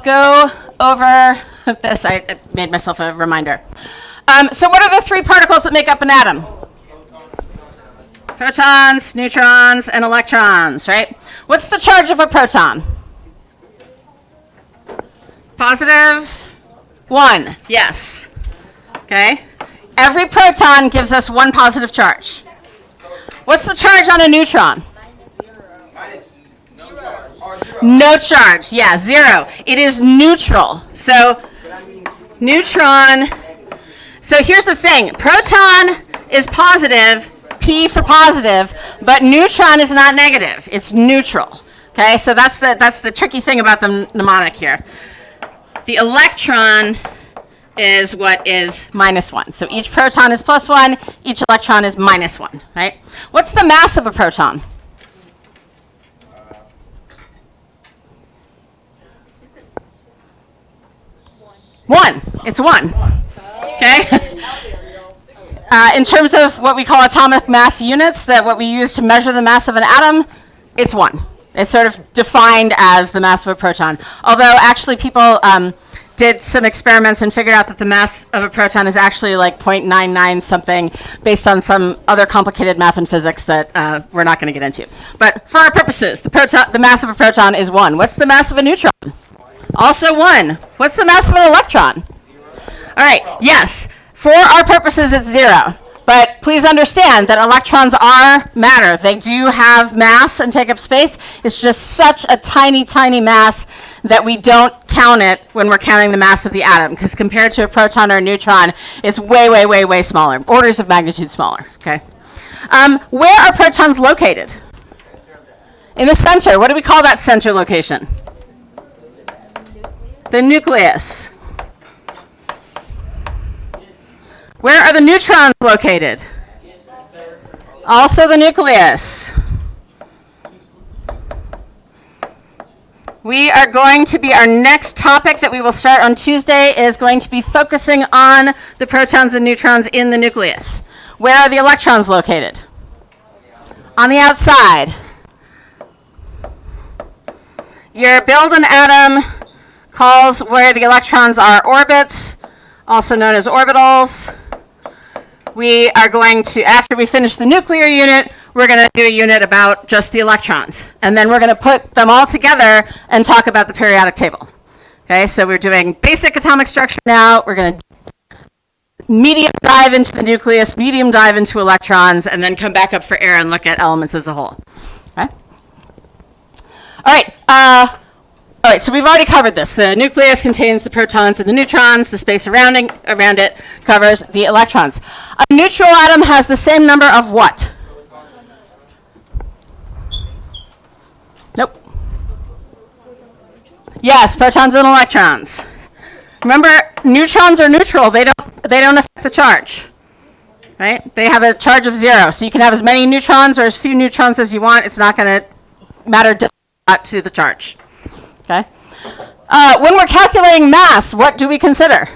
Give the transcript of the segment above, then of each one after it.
Go over this. I made myself a reminder. So what are the three particles that make up an atom? Protons, neutrons, and electrons, right? What's the charge of a proton? Positive 1, yes. Okay. Every proton gives us one positive charge. What's the charge on a neutron? No charge, yeah, 0. It is neutral. So, neutron. So here's the thing. Proton is positive, P for positive, but neutron is not negative. It's neutral. Okay, so that's the tricky thing about the mnemonic here. The electron is what is -1. So each proton is +1, each electron is -1, right? What's the mass of a proton? One. It's 1. Okay? In terms of what we call atomic mass units, that what we use to measure the mass of an atom, it's 1. It's sort of defined as the mass of a proton. Although actually people did some experiments and figured out that the mass of a proton is actually like 0.99 something based on some other complicated math and physics that we're not going to get into. But for our purposes, the mass of a proton is 1. What's the mass of a neutron? Also 1. What's the mass of an electron? All right, yes. For our purposes, it's 0. But please understand that electrons are matter. They do have mass and take up space. It's just such a tiny, tiny mass that we don't count it when we're counting the mass of the atom, because compared to a proton or a neutron, it's way, way, way, way smaller, orders of magnitude smaller, okay? Where are protons located? In the center. What do we call that center location? The nucleus. Where are the neutrons located? Also the nucleus. Our next topic that we will start on Tuesday is going to be focusing on the protons and neutrons in the nucleus. Where are the electrons located? On the outside. Your build an atom calls where the electrons are orbits, also known as orbitals. We are going to, after we finish the nuclear unit, we're going to do a unit about just the electrons. And then we're going to put them all together and talk about the periodic table. Okay, so we're doing basic atomic structure now. We're going to medium dive into the nucleus, medium dive into electrons, and then come back up for air and look at elements as a whole. Okay? All right, so we've already covered this. The nucleus contains the protons and the neutrons. The space around it covers the electrons. A neutral atom has the same number of what? Nope. Yes, protons and electrons. Remember, neutrons are neutral. They don't affect the charge. Right? They have a charge of 0. So you can have as many neutrons or as few neutrons as you want. It's not going to matter to the charge. Okay. When we're calculating mass, what do we consider?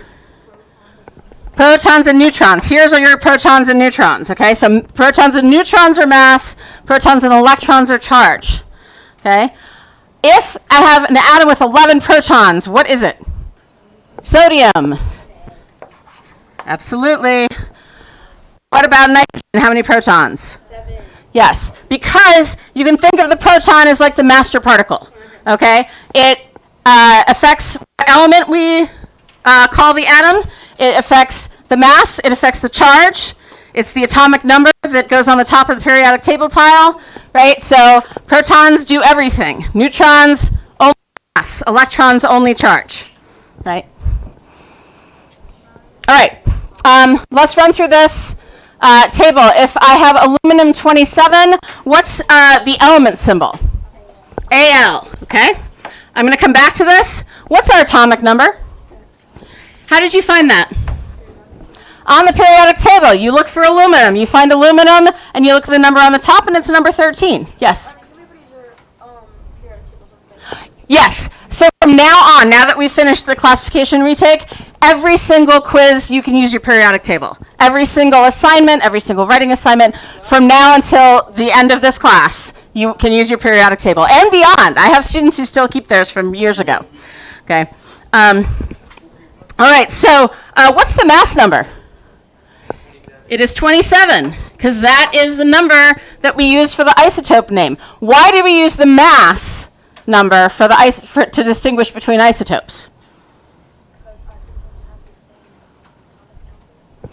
Protons and neutrons. Here's your protons and neutrons. Okay, so protons and neutrons are mass, protons and electrons are charge. Okay. If I have an atom with 11 protons, what is it? Sodium. Absolutely. What about nitrogen? How many protons? 7. Yes, because you can think of the proton as like the master particle. Okay, it affects what element we call the atom. It affects the mass. It affects the charge. It's the atomic number that goes on the top of the periodic table tile, right? So protons do everything. Neutrons only mass. Electrons only charge, right? All right, let's run through this table. If I have aluminum 27, what's the element symbol? Al, okay? I'm going to come back to this. What's our atomic number? How did you find that? On the periodic table, you look for aluminum. You find aluminum, and you look at the number on the top, and it's number 13. Yes? Yes. So from now on, now that we've finished the classification retake, every single quiz, you can use your periodic table. Every single assignment, every single writing assignment, from now until the end of this class, you can use your periodic table and beyond. I have students who still keep theirs from years ago. Okay. All right, so what's the mass number? It is 27, because that is the number that we use for the isotope name. Why do we use the mass number for the to distinguish between isotopes?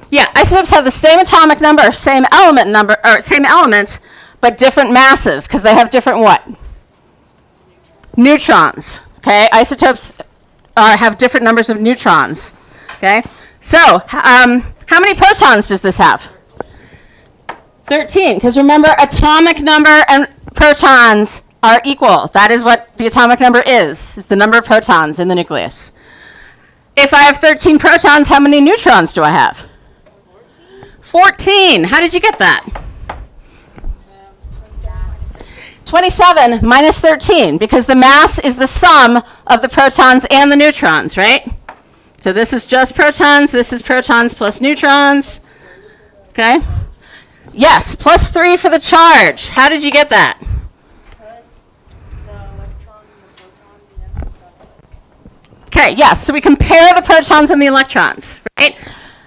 Yeah, isotopes have the same atomic number, same element, but different masses, because they have different what? Neutrons. Okay, isotopes have different numbers of neutrons. Okay, so how many protons does this have? 13, because remember, atomic number and protons are equal. That is what the atomic number is the number of protons in the nucleus. If I have 13 protons, how many neutrons do I have? 14. How did you get that? 27 minus 13, because the mass is the sum of the protons and the neutrons, right? So this is just protons, this is protons plus neutrons, okay? Yes, plus 3 for the charge. How did you get that? Because the electrons and the protons, Okay, yes, so we compare the protons and the electrons, right?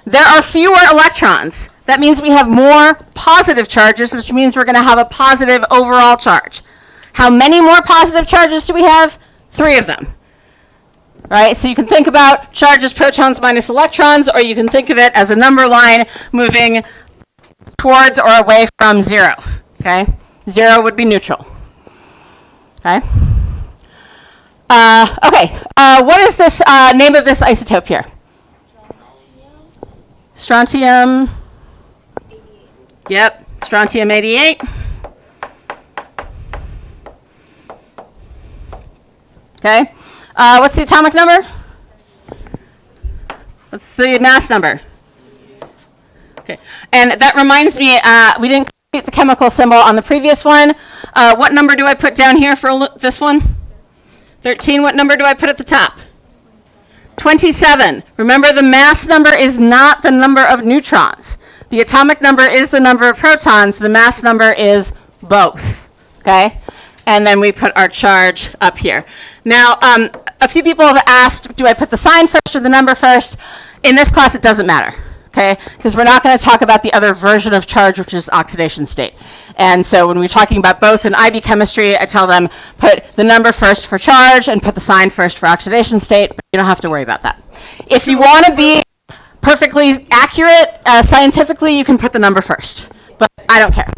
There are fewer electrons. That means we have more positive charges, which means we're going to have a positive overall charge. How many more positive charges do we have? 3 of them. Right? So you can think about charges protons minus electrons, or you can think of it as a number line moving towards or away from 0. Okay? 0 would be neutral. Okay? What is this name of this isotope here? Strontium. Yep, strontium-88. Okay. What's the atomic number? What's the mass number? Okay. And that reminds me, we didn't complete the chemical symbol on the previous one. What number do I put down here for this one? 13. What number do I put at the top? 27. Remember, the mass number is not the number of neutrons. The atomic number is the number of protons. The mass number is both. Okay? And then we put our charge up here. Now, a few people have asked, do I put the sign first or the number first? In this class, it doesn't matter. Okay? Because we're not going to talk about the other version of charge, which is oxidation state. And so when we're talking about both in IB chemistry, I tell them put the number first for charge and put the sign first for oxidation state, but you don't have to worry about that. If you want to be perfectly accurate scientifically, you can put the number first, but I don't care.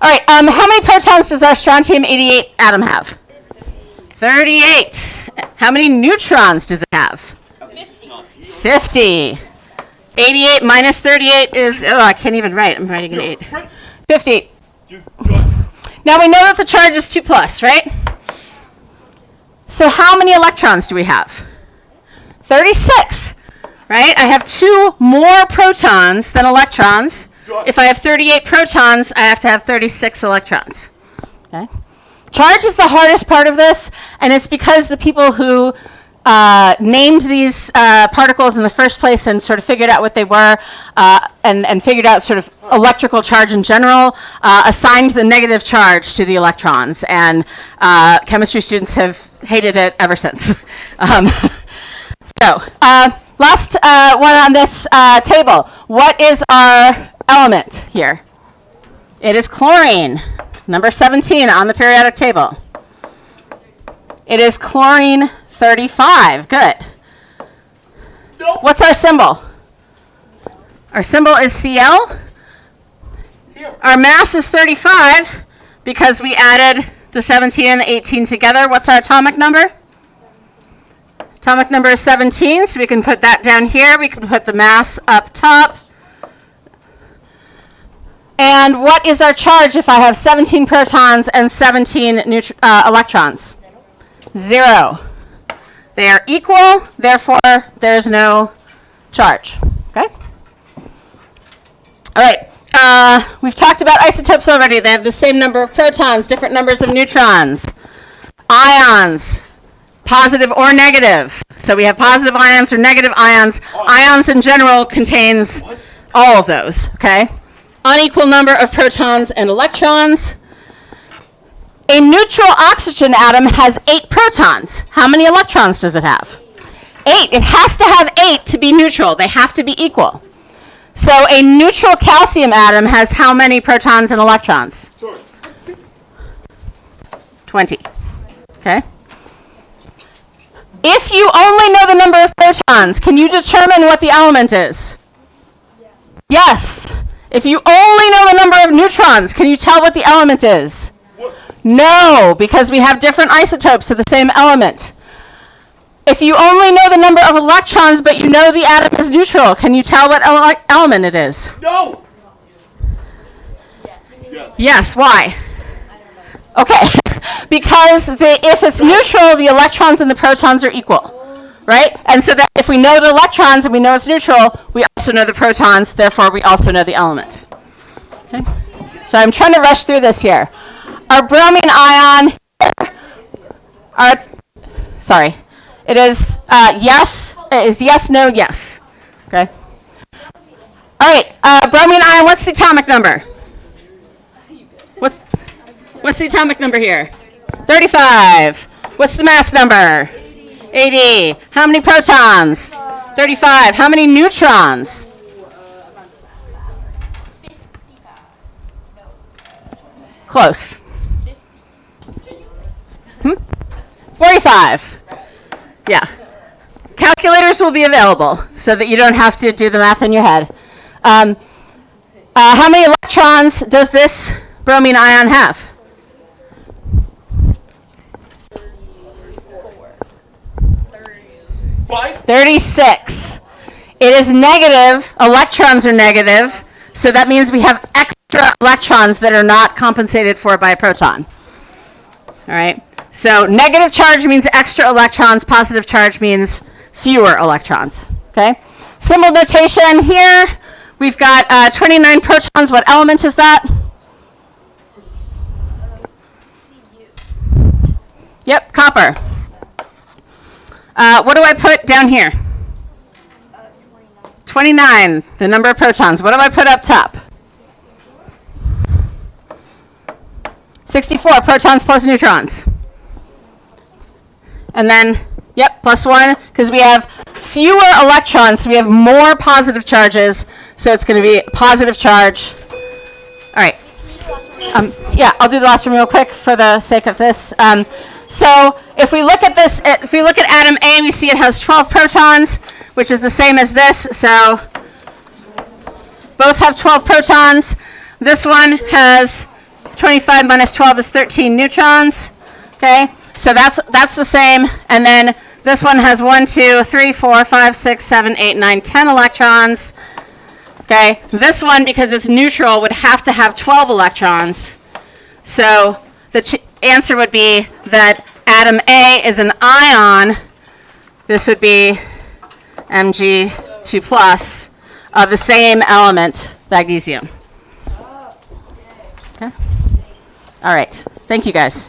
All right, how many protons does our strontium-88 atom have? 38. How many neutrons does it have? 50. 88 minus 38 is, I can't even write. I'm writing an 8. 50. Now we know that the charge is 2 plus, right? So how many electrons do we have? 36. Right? I have 2 more protons than electrons. If I have 38 protons, I have to have 36 electrons. Okay? Charge is the hardest part of this, and it's because the people who named these particles in the first place and sort of figured out what they were and figured out sort of electrical charge in general assigned the negative charge to the electrons, and chemistry students have hated it ever since. Last one on this table. What is our element here? It is chlorine, number 17 on the periodic table. It is chlorine 35. Good. Nope. What's our symbol? Our symbol is Cl. Here. Our mass is 35 because we added the 17 and the 18 together. What's our atomic number? Atomic number is 17, so we can put that down here. We can put the mass up top. And what is our charge if I have 17 protons and 17 electrons? 0. They are equal, therefore there's no charge. Okay? All right. We've talked about isotopes already. They have the same number of protons, different numbers of neutrons. Ions. Positive or negative. So we have positive ions or negative ions. Ions in general contains all of those, okay? Unequal number of protons and electrons. A neutral oxygen atom has 8 protons. How many electrons does it have? 8. It has to have 8 to be neutral. They have to be equal. So a neutral calcium atom has how many protons and electrons? 20. Okay. If you only know the number of protons, can you determine what the element is? Yes. If you only know the number of neutrons, can you tell what the element is? No, because we have different isotopes of the same element. If you only know the number of electrons, but you know the atom is neutral, can you tell what element it is? No! Yes, why? Okay, because if it's neutral, the electrons and the protons are equal, right? And so that if we know the electrons and we know it's neutral, we also know the protons, therefore we also know the element. Okay? So I'm trying to rush through this here. Our bromine ion, sorry, it is yes, it is yes, no, yes. Okay? All right, bromine ion, what's the atomic number? What's the atomic number here? 35. What's the mass number? 80. How many protons? 35. How many neutrons? Close. 45. Yeah. Calculators will be available so that you don't have to do the math in your head. How many electrons does this bromine ion have? 36. It is negative. Electrons are negative. So that means we have extra electrons that are not compensated for by a proton. All right. So negative charge means extra electrons. Positive charge means fewer electrons. Okay. Symbol notation here. We've got 29 protons. What element is that? Yep, copper. What do I put down here? 29, the number of protons. What do I put up top? 64 protons plus neutrons. And then, yep, plus 1, because we have fewer electrons, so we have more positive charges, so it's going to be a positive charge. All right. Yeah, I'll do the last one real quick for the sake of this. So if we look at this, if we look at atom A, we see it has 12 protons, which is the same as this. So both have 12 protons. This one has 25 minus 12 is 13 neutrons. Okay, so that's the same. And then this one has 1, 2, 3, 4, 5, 6, 7, 8, 9, 10 electrons. Okay, this one, because it's neutral, would have to have 12 electrons. So the answer would be that atom A is an ion. This would be Mg2 plus of the same element, magnesium. Okay. All right. Thank you, guys.